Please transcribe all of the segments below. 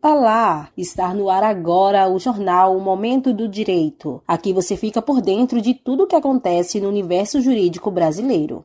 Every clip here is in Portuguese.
Olá! Está no ar agora o jornal O Momento do Direito. Aqui você fica por dentro de tudo o que acontece no universo jurídico brasileiro.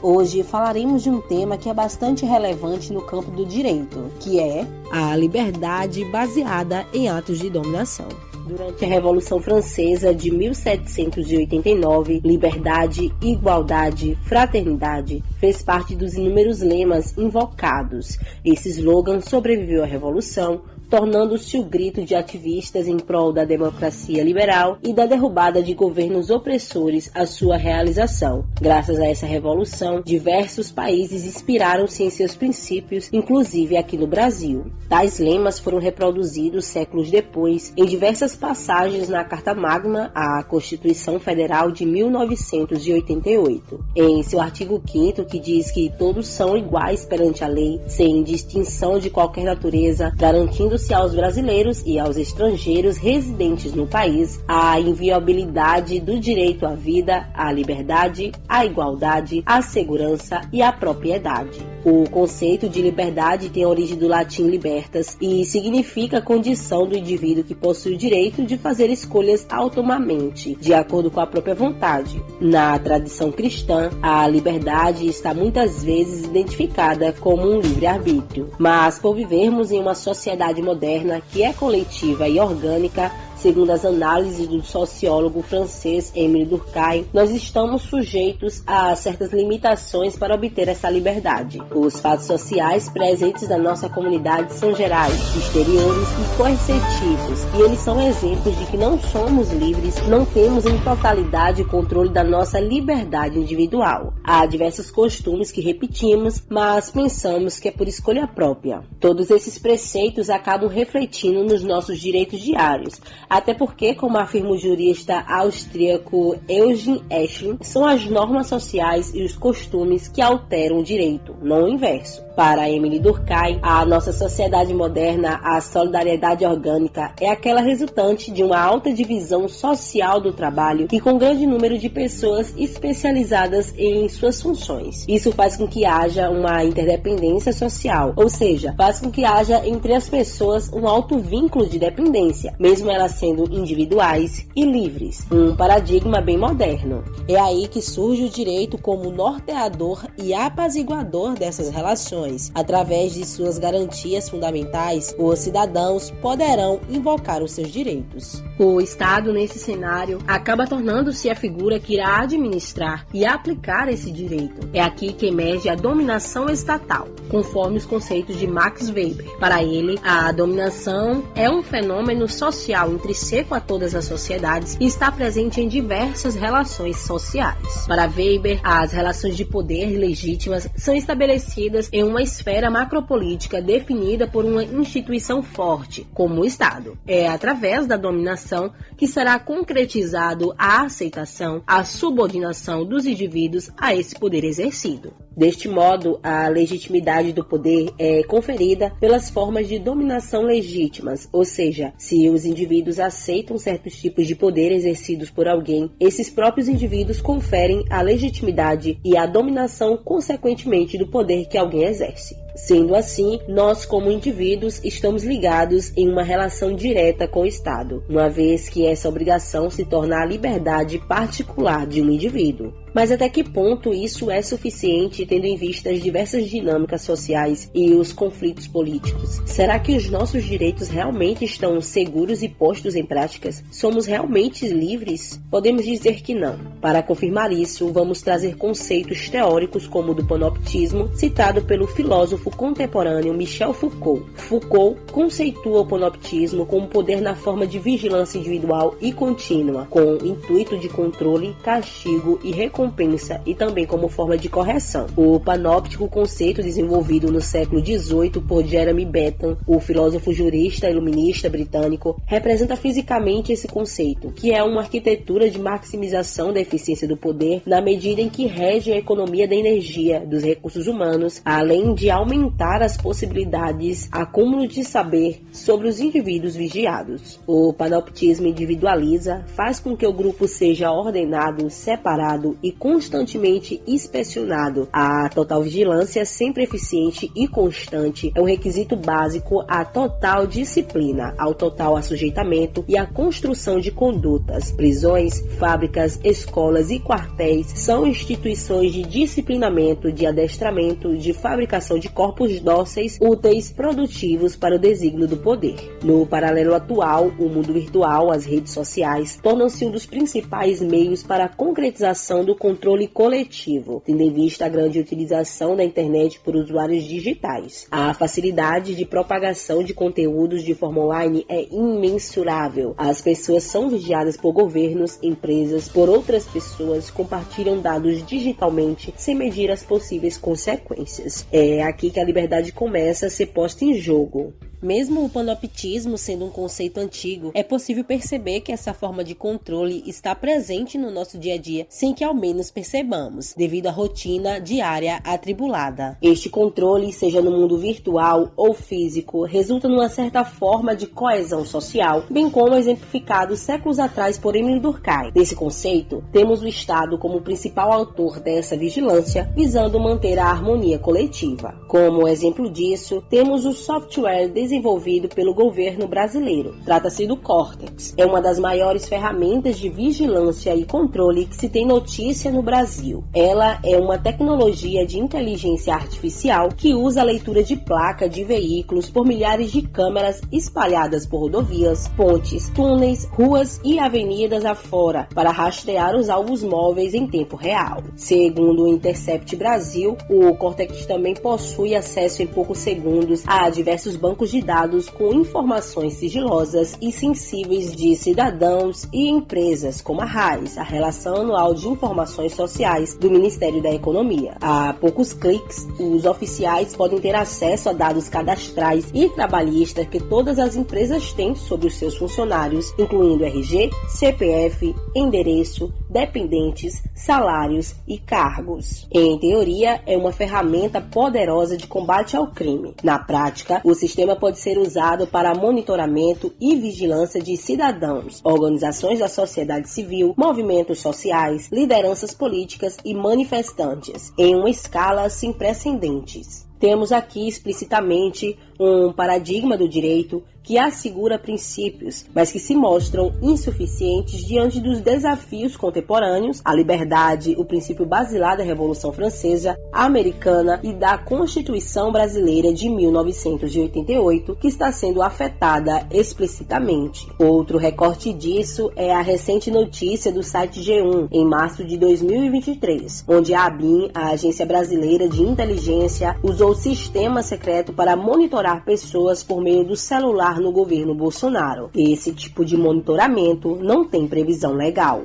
Hoje falaremos de um tema que é bastante relevante no campo do direito, que é a liberdade baseada em atos de dominação. Durante a Revolução Francesa de 1789, liberdade, igualdade, fraternidade fez parte dos inúmeros lemas invocados. Esse slogan sobreviveu à Revolução, tornando-se o grito de ativistas em prol da democracia liberal e da derrubada de governos opressores à sua realização. Graças a essa revolução, diversos países inspiraram-se em seus princípios, inclusive aqui no Brasil. Tais lemas foram reproduzidos séculos depois em diversas passagens na Carta Magna, a Constituição Federal de 1988. Em seu artigo 5º, que diz que todos são iguais perante a lei, sem distinção de qualquer natureza, garantindo aos brasileiros e aos estrangeiros residentes no país a inviolabilidade do direito à vida, à liberdade, à igualdade, à segurança e à propriedade. O conceito de liberdade tem a origem do latim libertas e significa a condição do indivíduo que possui o direito de fazer escolhas autonomamente, de acordo com a própria vontade. Na tradição cristã, a liberdade está muitas vezes identificada como um livre-arbítrio, mas por vivermos em uma sociedade moderna que é coletiva e orgânica, segundo as análises do sociólogo francês Émile Durkheim, nós estamos sujeitos a certas limitações para obter essa liberdade. Os fatos sociais presentes na nossa comunidade são gerais, exteriores e coercitivos, e eles são exemplos de que não somos livres, não temos em totalidade o controle da nossa liberdade individual. Há diversos costumes que repetimos, mas pensamos que é por escolha própria. Todos esses preceitos acabam refletindo nos nossos direitos diários, até porque, como afirma o jurista austríaco Eugen Eschling, são as normas sociais e os costumes que alteram o direito, não o inverso. Para Émile Durkheim, a nossa sociedade moderna, a solidariedade orgânica, é aquela resultante de uma alta divisão social do trabalho e com grande número de pessoas especializadas em suas funções. Isso faz com que haja uma interdependência social, ou seja, faz com que haja entre as pessoas um alto vínculo de dependência, mesmo elas sendo individuais e livres. Um paradigma bem moderno. É aí que surge o direito como norteador e apaziguador dessas relações. Através de suas garantias fundamentais, os cidadãos poderão invocar os seus direitos. O Estado, nesse cenário, acaba tornando-se a figura que irá administrar e aplicar esse direito. É aqui que emerge a dominação estatal, conforme os conceitos de Max Weber. Para ele, a dominação é um fenômeno social intrínseco a todas as sociedades e está presente em diversas relações sociais. Para Weber, as relações de poder legítimas são estabelecidas em uma esfera macropolítica definida por uma instituição forte, como o Estado. É através da dominação que será concretizado a aceitação, a subordinação dos indivíduos a esse poder exercido. Deste modo, a legitimidade do poder é conferida pelas formas de dominação legítimas, ou seja, se os indivíduos aceitam certos tipos de poder exercidos por alguém, esses próprios indivíduos conferem a legitimidade e a dominação consequentemente do poder que alguém exerce. Sendo assim, nós como indivíduos estamos ligados em uma relação direta com o Estado, uma vez que essa obrigação se torna a liberdade particular de um indivíduo. Mas até que ponto isso é suficiente tendo em vista as diversas dinâmicas sociais e os conflitos políticos? Será que os nossos direitos realmente estão seguros e postos em práticas? Somos realmente livres? Podemos dizer que não. Para confirmar isso, vamos trazer conceitos teóricos como o do panoptismo, citado pelo filósofo contemporâneo Michel Foucault. Foucault conceitua o panoptismo como poder na forma de vigilância individual e contínua, com intuito de controle, castigo e recompensa e também como forma de correção. O panóptico, conceito desenvolvido no século XVIII por Jeremy Bentham, o filósofo jurista iluminista britânico, representa fisicamente esse conceito, que é uma arquitetura de maximização da eficiência do poder na medida em que rege a economia da energia, dos recursos humanos, além de aumentar as possibilidades acúmulo de saber sobre os indivíduos vigiados. O panoptismo individualiza, faz com que o grupo seja ordenado, separado e e constantemente inspecionado. A total vigilância, sempre eficiente e constante, é um requisito básico à total disciplina, ao total assujeitamento e à construção de condutas. Prisões, fábricas, escolas e quartéis são instituições de disciplinamento, de adestramento, de fabricação de corpos dóceis, úteis, produtivos para o desígnio do poder. No paralelo atual, o mundo virtual, as redes sociais, tornam-se um dos principais meios para a concretização do controle coletivo, tendo em vista a grande utilização da internet por usuários digitais. A facilidade de propagação de conteúdos de forma online é imensurável. As pessoas são vigiadas por governos, empresas, por outras pessoas, compartilham dados digitalmente sem medir as possíveis consequências. É aqui que a liberdade começa a ser posta em jogo. Mesmo o panoptismo sendo um conceito antigo, é possível perceber que essa forma de controle está presente no nosso dia a dia, sem que ao menos percebamos, devido à rotina diária atribulada. Este controle, seja no mundo virtual ou físico, resulta numa certa forma de coesão social, bem como exemplificado séculos atrás por Émile Durkheim. Nesse conceito, temos o Estado como principal autor dessa vigilância, visando manter a harmonia coletiva. Como exemplo disso, temos o software desenvolvido pelo governo brasileiro. Trata-se do Cortex. É uma das maiores ferramentas de vigilância e controle que se tem notícia no Brasil. Ela é uma tecnologia de inteligência artificial que usa a leitura de placa de veículos por milhares de câmeras espalhadas por rodovias, pontes, túneis, ruas e avenidas afora para rastrear os alvos móveis em tempo real. Segundo o Intercept Brasil, o Cortex também possui acesso em poucos segundos a diversos bancos de dados com informações sigilosas e sensíveis de cidadãos e empresas, como a RAIS, a Relação Anual de Informações Sociais do Ministério da Economia. A poucos cliques, os oficiais podem ter acesso a dados cadastrais e trabalhistas que todas as empresas têm sobre os seus funcionários, incluindo RG, CPF, endereço, dependentes, salários e cargos. Em teoria, é uma ferramenta poderosa de combate ao crime. Na prática, o sistema pode ser usado para monitoramento e vigilância de cidadãos, organizações da sociedade civil, movimentos sociais, lideranças políticas e manifestantes, em uma escala sem precedentes. Temos aqui explicitamente um paradigma do direito que assegura princípios, mas que se mostram insuficientes diante dos desafios contemporâneos, a liberdade, o princípio basilar da Revolução Francesa, americana e da Constituição Brasileira de 1988, que está sendo afetada explicitamente. Outro recorte disso é a recente notícia do site G1, em março de 2023, onde a ABIN, a Agência Brasileira de Inteligência, usou o sistema secreto para monitorar pessoas por meio do celular no governo Bolsonaro. Esse tipo de monitoramento não tem previsão legal.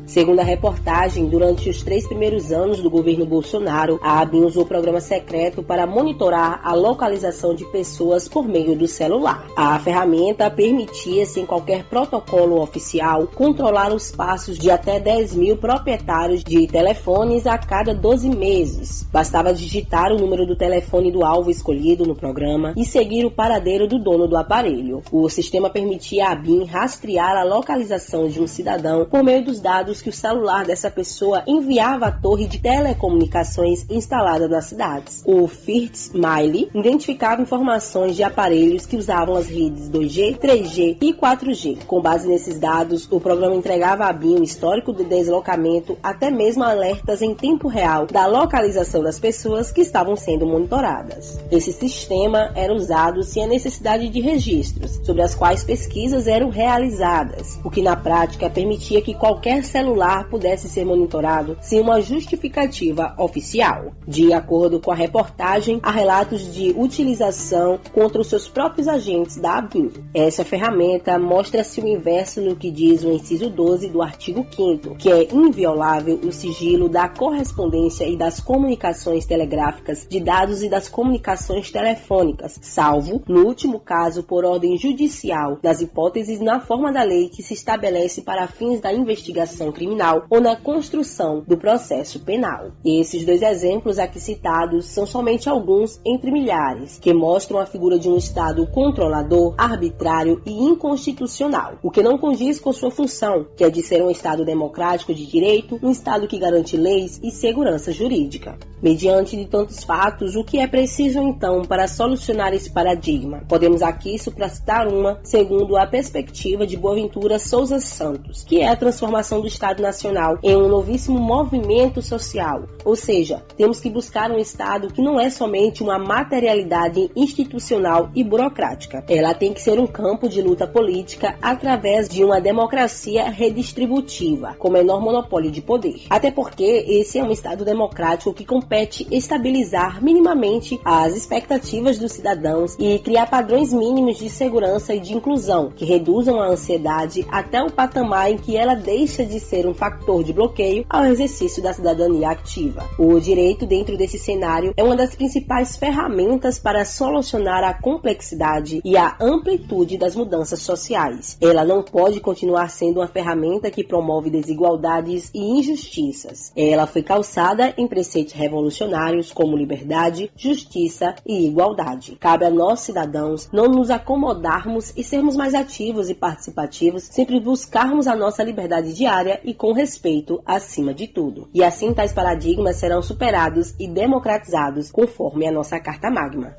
Segundo a reportagem, durante os 3 primeiros anos do governo Bolsonaro, a ABIN usou o programa secreto para monitorar a localização de pessoas por meio do celular. A ferramenta permitia, sem qualquer protocolo oficial, controlar os passos de até 10 mil proprietários de telefones a cada 12 meses. Bastava digitar o número do telefone do alvo escolhido no programa e seguir o paradeiro do dono do aparelho. O sistema permitia à ABIN rastrear a localização de um cidadão por meio dos dados que o celular dessa pessoa enviava à torre de telecomunicações instalada nas cidades. O FirstSmile identificava informações de aparelhos que usavam as redes 2G, 3G e 4G. Com base nesses dados, o programa entregava à ABIN um histórico de deslocamento, até mesmo alertas em tempo real da localização das pessoas que estavam sendo monitoradas. Esse sistema era usado sem a necessidade de registros, sobre as quais pesquisas eram realizadas, o que na prática permitia que qualquer celular pudesse ser monitorado sem uma justificativa oficial. De acordo com a reportagem, há relatos de utilização contra os seus próprios agentes da ABIN. Essa ferramenta mostra-se o inverso no que diz o inciso 12 do artigo 5º, que é inviolável o sigilo da correspondência e das comunicações telegráficas, de dados e das comunicações telefônicas, salvo, no último caso, por ordem judicial, nas hipóteses na forma da lei que se estabelece para fins da investigação investigação criminal ou na construção do processo penal. E esses dois exemplos aqui citados são somente alguns entre milhares, que mostram a figura de um Estado controlador, arbitrário e inconstitucional, o que não condiz com sua função, que é de ser um Estado democrático de direito, um Estado que garante leis e segurança jurídica. Mediante de tantos fatos, o que é preciso então para solucionar esse paradigma? Podemos aqui suprastar uma, segundo a perspectiva de Boaventura Souza Santos, que é a transformação do Estado Nacional em um novíssimo movimento social, ou seja, temos que buscar um Estado que não é somente uma materialidade institucional e burocrática. Ela tem que ser um campo de luta política através de uma democracia redistributiva, com menor monopólio de poder. Até porque esse é um Estado democrático que compete estabilizar minimamente as expectativas dos cidadãos e criar padrões mínimos de segurança e de inclusão, que reduzam a ansiedade até o patamar em que ela deixa de ser um fator de bloqueio ao exercício da cidadania ativa. O direito, dentro desse cenário, é uma das principais ferramentas para solucionar a complexidade e a amplitude das mudanças sociais. Ela não pode continuar sendo uma ferramenta que promove desigualdades e injustiças. Ela foi calçada em preceitos revolucionários como liberdade, justiça e igualdade. Cabe a nós, cidadãos, não nos acomodarmos e sermos mais ativos e participativos, sempre buscarmos a nossa liberdade diária e com respeito acima de tudo. E assim tais paradigmas serão superados e democratizados conforme a nossa Carta Magna.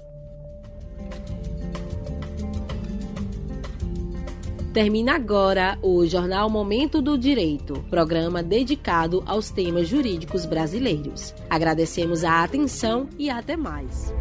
Termina agora o Jornal Momento do Direito, programa dedicado aos temas jurídicos brasileiros. Agradecemos a atenção e até mais.